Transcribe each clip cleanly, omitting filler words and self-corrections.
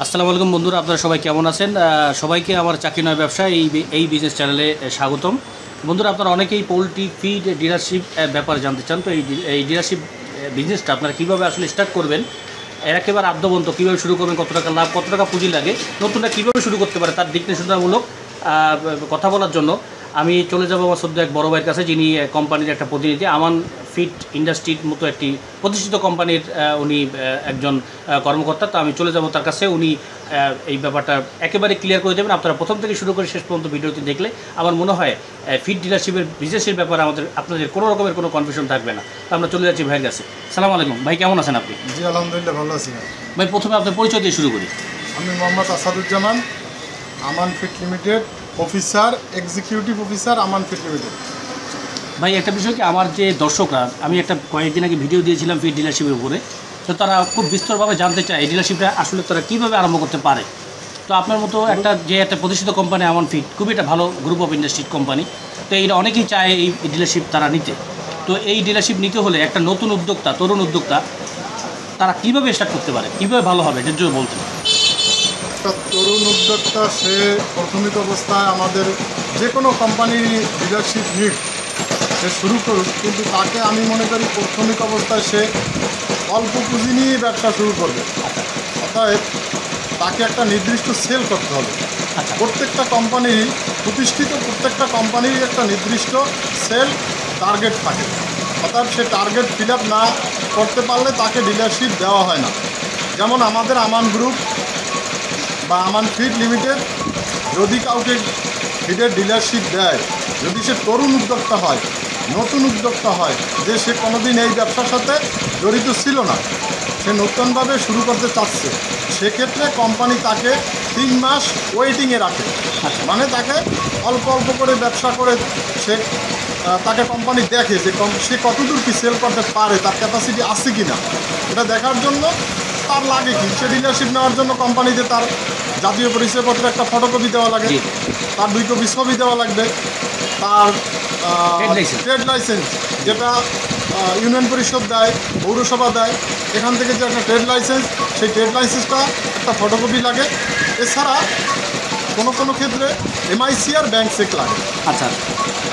আসসালামু আলাইকুম বন্ধুরা, আপনারা সবাই কেমন আছেন? সবাইকে আমার চাকরি নয় ব্যবসা এই বিজনেস চ্যানেলে স্বাগতম। বন্ধুরা, আপনারা অনেকেই পোলট্রি ফিড ডিলারশিপ ব্যাপারে জানতে চান। তো এই ডিলারশিপ বিজনেসটা আপনারা কীভাবে আসলে স্টার্ট করবেন, এর একেবারে আদ্যবন্ত কীভাবে শুরু করবেন, কত টাকা লাভ, কত টাকা পুঁজি লাগে, নতুনটা কীভাবে শুরু করতে পারে, তার দিক নির্দেশনামূলক কথা বলার জন্য আমি চলে যাব আমার সদ্য এক বড় ভাইয়ের কাছে, যিনি কোম্পানির একটা প্রতিনিধি। আমান ফিড ইন্ডাস্ট্রির মতো একটি প্রতিষ্ঠিত কোম্পানির উনি একজন কর্মকর্তা। তো আমি চলে যাব তার কাছে, উনি এই ব্যাপারটা একেবারে ক্লিয়ার করে দেবেন। আপনারা প্রথম থেকে শুরু করে শেষ পর্যন্ত ভিডিওটি দেখলে আমার মনে হয় ফিড ডিলারশিপের বিজনেসের ব্যাপারে আপনাদের কোনো রকমের কোনো কনফিউশন থাকবে না। তো আমরা চলে যাচ্ছি ভাইয়ের কাছে। সালাম আলাইকুম ভাই, কেমন আছেন আপনি? জি আলহামদুলিল্লাহ ভালো আছি ভাই। প্রথমে আপনার পরিচয় দিয়ে শুরু করি। আমি Mohammad Asaduzzaman, Aman feed limited officer, executive officer, Aman feed limited. ভাই, একটা বিষয় কি, আমার যে দর্শকরা, আমি একটা কয়েকদিন আগে ভিডিও দিয়েছিলাম ফিড ডিলারশিপের উপরে, তো তারা খুব বিস্তরভাবে জানতে চায় এই ডিলারশিপটা আসলে তারা কীভাবে আরম্ভ করতে পারে। তো আপনার মতো একটা প্রতিষ্ঠিত কোম্পানি আমান ফিড, খুবই একটা ভালো গ্রুপ অফ ইন্ডাস্ট্রি কোম্পানি, তো এইটা অনেকেই চায় এই ডিলারশিপ তারা নিতে। তো এই ডিলারশিপ নিতে হলে একটা নতুন উদ্যোক্তা, তরুণ উদ্যোক্তা, তারা কীভাবে স্টার্ট করতে পারে, কীভাবে ভালো হবে, এর জন্য বলতে। একটা তরুণ উদ্যোক্তা সে প্রাথমিক অবস্থায় আমাদের যে কোনো কোম্পানির ডিলারশিপ নিড সে শুরু করুক, কিন্তু তাকে আমি মনে করি প্রাথমিক অবস্থায় সে অল্প পুঁজি নিয়ে ব্যবসা শুরু করবে। অতএব তাকে একটা নির্দিষ্ট সেল করতে হবে। প্রত্যেকটা কোম্পানিরই প্রত্যেকটা কোম্পানিরই একটা নির্দিষ্ট সেল টার্গেট থাকে। অর্থাৎ সে টার্গেট ফিল আপ না করতে পারলে তাকে ডিলারশিপ দেওয়া হয় না। যেমন আমাদের আমান গ্রুপ বা আমান ফিড লিমিটেড যদি কাউকে ফিডের ডিলারশিপ দেয়, যদি সে তরুণ উদ্যোক্তা হয়, নতুন উদ্যোক্তা হয়, যে সে কোনোদিন এই ব্যবসার সাথে জড়িত ছিল না, সে নতুনভাবে শুরু করতে চাচ্ছে, সেক্ষেত্রে কোম্পানি তাকে 3 মাস ওয়েটিংয়ে রাখে। মানে তাকে অল্প অল্প করে ব্যবসা করে তাকে কোম্পানি দেখে যে সে কতদূর কি সেল করতে পারে, তার ক্যাপাসিটি আছে কি না, এটা দেখার জন্য তার লাগে কি, সে ডিলারশিপ নেওয়ার জন্য কোম্পানিতে তার জাতীয় পরিচয়পত্রের একটা ফটোকপি দেওয়া লাগে, তার 2 কপি ছবি দেওয়া লাগবে, তার ট্রেড লাইসেন্স যেটা ইউনিয়ন পরিষদ দেয়, পৌরসভা দেয়, এখান থেকে যে একটা ট্রেড লাইসেন্স, সেই ট্রেড লাইসেন্সটা একটা ফটোকপি লাগে। এছাড়া কোনো ক্ষেত্রে এমআইসি আর ব্যাংক চেক লাগে। আচ্ছা,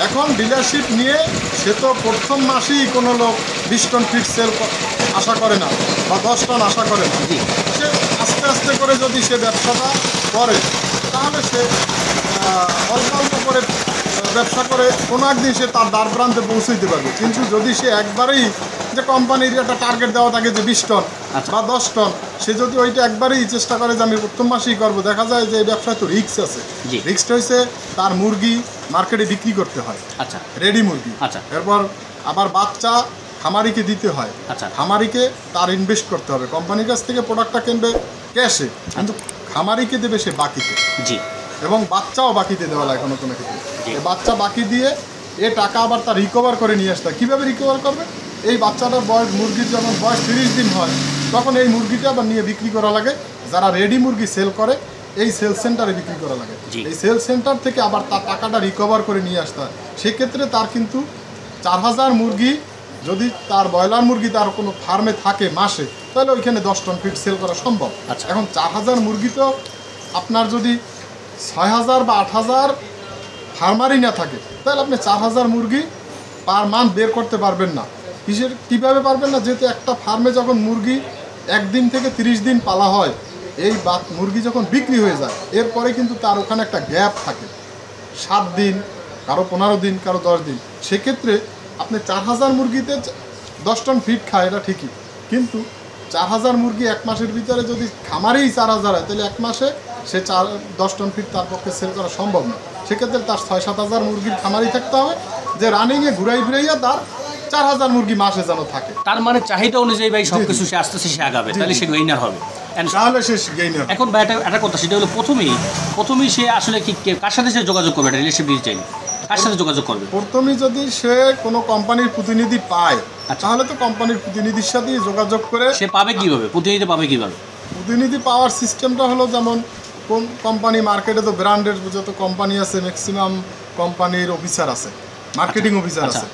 এখন ডিলারশিপ নিয়ে সে তো প্রথম মাসেই কোনো লোক 20 টন ফিড সেল আশা করে না বা 10 টন আশা করে না। সে আস্তে আস্তে করে যদি সে ব্যবসাটা করে, তাহলে সে অল্প অল্প করে ব্যবসা করে কোনো একদিন সে তার দ্বার প্রান্তে পৌঁছাইতে পারবে। কিন্তু যদি সে একবারেই, যে কোম্পানির একটা টার্গেট দেওয়া থাকে যে 20 টন বা 10 টন, সে যদি ওইটা একবারেই চেষ্টা করে যে আমি প্রথম মাসেই করবো, দেখা যায় যে এই ব্যবসায় তো রিস্ক আছে। রিস্কটা হয়েছে তার মুরগি মার্কেটে বিক্রি করতে হয়, আচ্ছা, রেডি মুরগি, আচ্ছা, এরপর আবার বাচ্চা খামারিকে দিতে হয়, আচ্ছা, খামারিকে তার ইনভেস্ট করতে হবে। কোম্পানির কাছ থেকে প্রোডাক্টটা কিনবে ক্যাশে, কিন্তু খামারিকে দেবে সে বাকিতে, জি, এবং বাচ্চাও বাকিতে দেওয়া লাগে কোনো ক্ষেত্রে। বাচ্চা বাকি দিয়ে এ টাকা আবার তার রিকভার করে নিয়ে আসতে হয়। কীভাবে রিকভার করবে? এই বাচ্চাটার বয়স, মুরগির যখন বয়স 30 দিন হয়, তখন এই মুরগিটা আবার নিয়ে বিক্রি করা লাগে। যারা রেডি মুরগি সেল করে এই সেল সেন্টারে বিক্রি করা লাগে। এই সেল সেন্টার থেকে আবার তার টাকাটা রিকভার করে নিয়ে আসতে হয়। সেক্ষেত্রে তার কিন্তু 4000 মুরগি, যদি তার ব্রয়লার মুরগি তার কোনো ফার্মে থাকে মাসে, তাহলে ওইখানে 10 টন ফিড সেল করা সম্ভব। এখন 4000 মুরগি তো আপনার যদি 6000 বা 8000 ফার্মারই না থাকে, তাহলে আপনি 4000 মুরগি পার মান্থ বের করতে পারবেন না। কীভাবে পারবেন না? যেহেতু একটা ফার্মে যখন মুরগি 1 দিন থেকে 30 দিন পালা হয়, এই মুরগি যখন বিক্রি হয়ে যায়, এরপরে কিন্তু তার ওখানে একটা গ্যাপ থাকে, 7 দিন, কারো 15 দিন, কারো 10 দিন। সেক্ষেত্রে আপনি 4000 মুরগিতে 10 টন ফিড খায়, এটা ঠিকই, কিন্তু 4000 মুরগি 1 মাসের ভিতরে যদি খামারেই 4000 হয়, তাহলে 1 মাসে সে 10 টন ফিড তার পক্ষে সেল করা সম্ভব না। সেক্ষেত্রে তার 6-7 মুরগির খামারই থাকতে হবে, যে রানিংয়ে ঘুরাই ফিরাইয়া তার 4000 মুরগি মাসে যেন থাকে। তার মানে চাহিদা অনুযায়ী ভাই সব কিছু সে আস্তে আস্তে সে আগাবে, তাহলে সে গেইনার হবে। তাহলে সে গেইনার। এখন ভাই একটা কথা, সেটা হলো প্রথমেই সে আসলে কি কার সাথে সে যোগাযোগ করবে, এটা রিলেশনশিপ দিতে চাইলে কার সাথে যোগাযোগ করবে? প্রথমেই যদি সে কোনো কোম্পানির প্রতিনিধি পায়, তাহলে তো কোম্পানির প্রতিনিধির সাথেই যোগাযোগ করে সে পাবে কীভাবে, প্রতিনিধি পাবে কীভাবে? প্রতিনিধি পাওয়ার সিস্টেমটা হলো, যেমন কোন কোম্পানি মার্কেটে তো ব্র্যান্ডের যত কোম্পানি আছে, ম্যাক্সিমাম কোম্পানির অফিসার আছে, মার্কেটিং অফিসার আছে,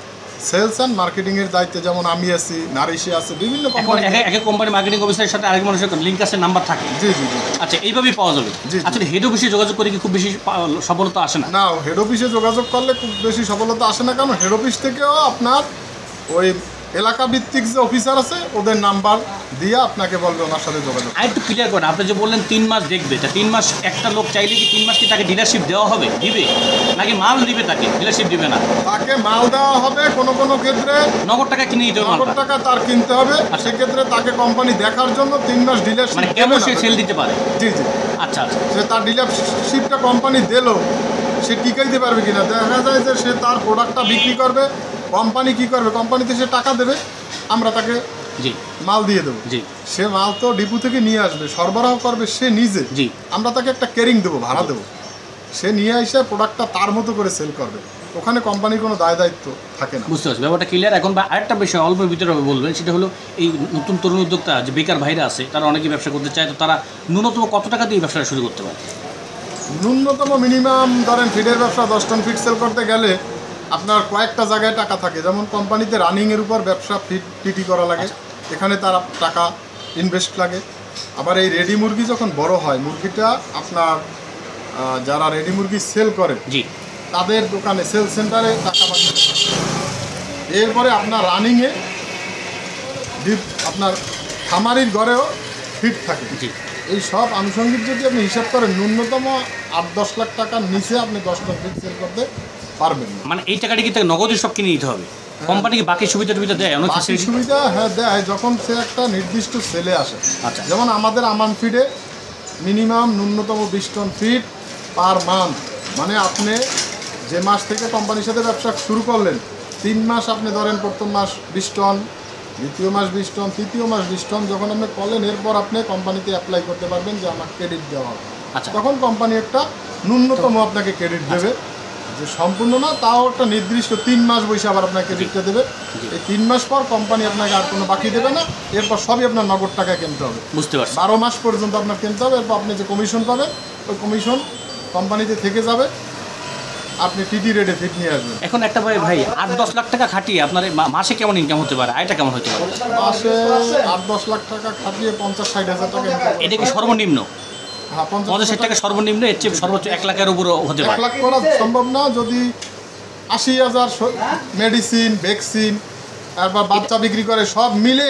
সেলস অ্যান্ড মার্কেটিংয়ের দায়িত্বে যেমন আমি আছি, নারিশে আছে, বিভিন্ন এখন কোম্পানি। এক কোম্পানি মার্কেটিং অফিসারের সাথে আরেক মানুষের লিঙ্ক আছে, নাম্বার থাকে। জি জি জি। আচ্ছা, এইভাবেই পাওয়া যাবে। জি। আসলে হেড অফিসে যোগাযোগ করে কি খুব বেশি সফলতা আসে না? না, হেড অফিসে যোগাযোগ করলে খুব বেশি সফলতা আসে না, কারণ হেড অফিস থেকেও আপনার ওই এলাকা ভিত্তিক যে অফিসার আছে ওদের নাম্বার দিয়ে আপনাকে বলবে ওনার সাথে যোগাযোগ। আর একটু ক্লিয়ার করেন, আপনি যে বললেন 3 মাস দেখবে, তা 3 মাস একটা লোক চাইলে কি 3 মাস কি তাকে ডিলারশিপ দেওয়া হবে, দিবে নাকি মাল দিবে, তাকে ডিলারশিপ দিবে না? তাকে মাল দেওয়া হবে, কোনো কোনো ক্ষেত্রে নগদ টাকা কিনে নিতে হবে নগদ মালটা। টাকা তার কিনতে হবে। সেক্ষেত্রে তাকে কোম্পানি দেখার জন্য 3 মাস ডিলারশিপ মানে কেমন সে সেল দিতে পারে? জি জি। আচ্ছা আচ্ছা। সে তার ডিলারশিপটা কোম্পানি দিল, সে টিকাইতে পারবে কিনা। দেখা যায় যে সে তার প্রোডাক্টটা বিক্রি করবে, কোম্পানি কি করবে, কোম্পানিতে সে টাকা দেবে, আমরা তাকে জি মাল দিয়ে দেবো। জি সে মাল তো ডিপু থেকে নিয়ে আসবে, সরবরাহ করবে সে নিজে। জি। আমরা তাকে একটা কেরিং দেবো, ভাড়া দেবো, সে নিয়ে এসে প্রোডাক্টটা তার মতো করে সেল করবে। ওখানে কোম্পানির কোনো দায় দায়িত্ব থাকে না। বুঝতে পারছি, ব্যাপারটা ক্লিয়ার। এখন বা আরেকটা বিষয় অল্পের ভিতরে বলবেন, সেটা হলো এই নতুন তরুণ উদ্যোক্তা যে বেকার ভাইরা আছে, তারা অনেকেই ব্যবসা করতে চায়, তো তারা ন্যূনতম কত টাকা দিয়ে ব্যবসাটা শুরু করতে পারে? ন্যূনতম মিনিমাম ধরেন ফিডের ব্যবসা 10 টন ফিড সেল করতে গেলে আপনার কয়েকটা জায়গায় টাকা থাকে। যেমন কোম্পানিতে রানিংয়ের উপর ব্যবসা ফিড টিটি করা লাগে, এখানে তার টাকা ইনভেস্ট লাগে। আবার এই রেডি মুরগি যখন বড় হয়, মুরগিটা আপনার যারা রেডি মুরগি সেল করে জি তাদের দোকানে সেল সেন্টারে টাকা পাঠিয়ে দেয়। এরপরে আপনার রানিংয়ে আপনার খামারির ঘরেও ফিড থাকে। জি। এই সব আনুষঙ্গিক যদি আপনি হিসাব করেন, ন্যূনতম 8-10 লাখ টাকার নিচে আপনি 10 টন ফিড সেল করতে পারবেন না। মানে এই টাকাটা কি তাকে নগদে সব কিনে নিতে হবে? কোম্পানি কি বাকি সুবিধা টুবিধা দেয়? অনেক বাকি facility? সুবিধা হ্যাঁ দেয়, যখন সে একটা নির্দিষ্ট সেলে আসে। আচ্ছা। যেমন আমাদের আমান ফিডে মিনিমাম ন্যূনতম 20 টন ফিড পার মান্থ। মানে আপনি যে মাস থেকে কোম্পানির সাথে ব্যবসা শুরু করলেন, 3 মাস আপনি ধরেন প্রথম মাস 20 টন, দ্বিতীয় মাস 20 টন, তৃতীয় মাস 20 টন যখন আপনি করলেন, এরপর আপনি কোম্পানিতে অ্যাপ্লাই করতে পারবেন যে আমার ক্রেডিট দেওয়া হবে। আচ্ছা। তখন কোম্পানি একটা ন্যূনতম আপনাকে ক্রেডিট দেবে, যে সম্পূর্ণ না তাও একটা নির্দিষ্ট 3 মাস বসে আবার আপনাকে ক্রেডিটটা দেবে। এই 3 মাস পর কোম্পানি আপনাকে আর কোনো বাকি দেবে না, এরপর সবই আপনার নগদ টাকায় কিনতে হবে। বুঝতে পারছি। 12 মাস পর্যন্ত আপনার কিনতে হবে। এরপর আপনি যে কমিশন পাবেন, ওই কমিশন কোম্পানিতে থেকে যাবে, আপনি টিটি রেটে ফিট নিয়ে আসবেন। এখন একটা ভাই 8-10 লাখ টাকা খাটিয়ে আপনার মাসে কেমন ইনকাম হতে পারে, আয়টা কেমন হতে পারে? মাসে 8-10 লাখ টাকা খাটিয়ে 50-60 হাজার টাকা income করতে এটা কি পারবেন। সর্বনিম্ন? হ্যাঁ, 50 টাকা সর্বনিম্ন, এর চেয়ে সর্বোচ্চ 1 লাখের উপরও হতে 1 পারে। লাখ করা সম্ভব না। যদি 80,000 মেডিসিন, ভ্যাকসিন, তারপর বাচ্চা বিক্রি করে সব মিলে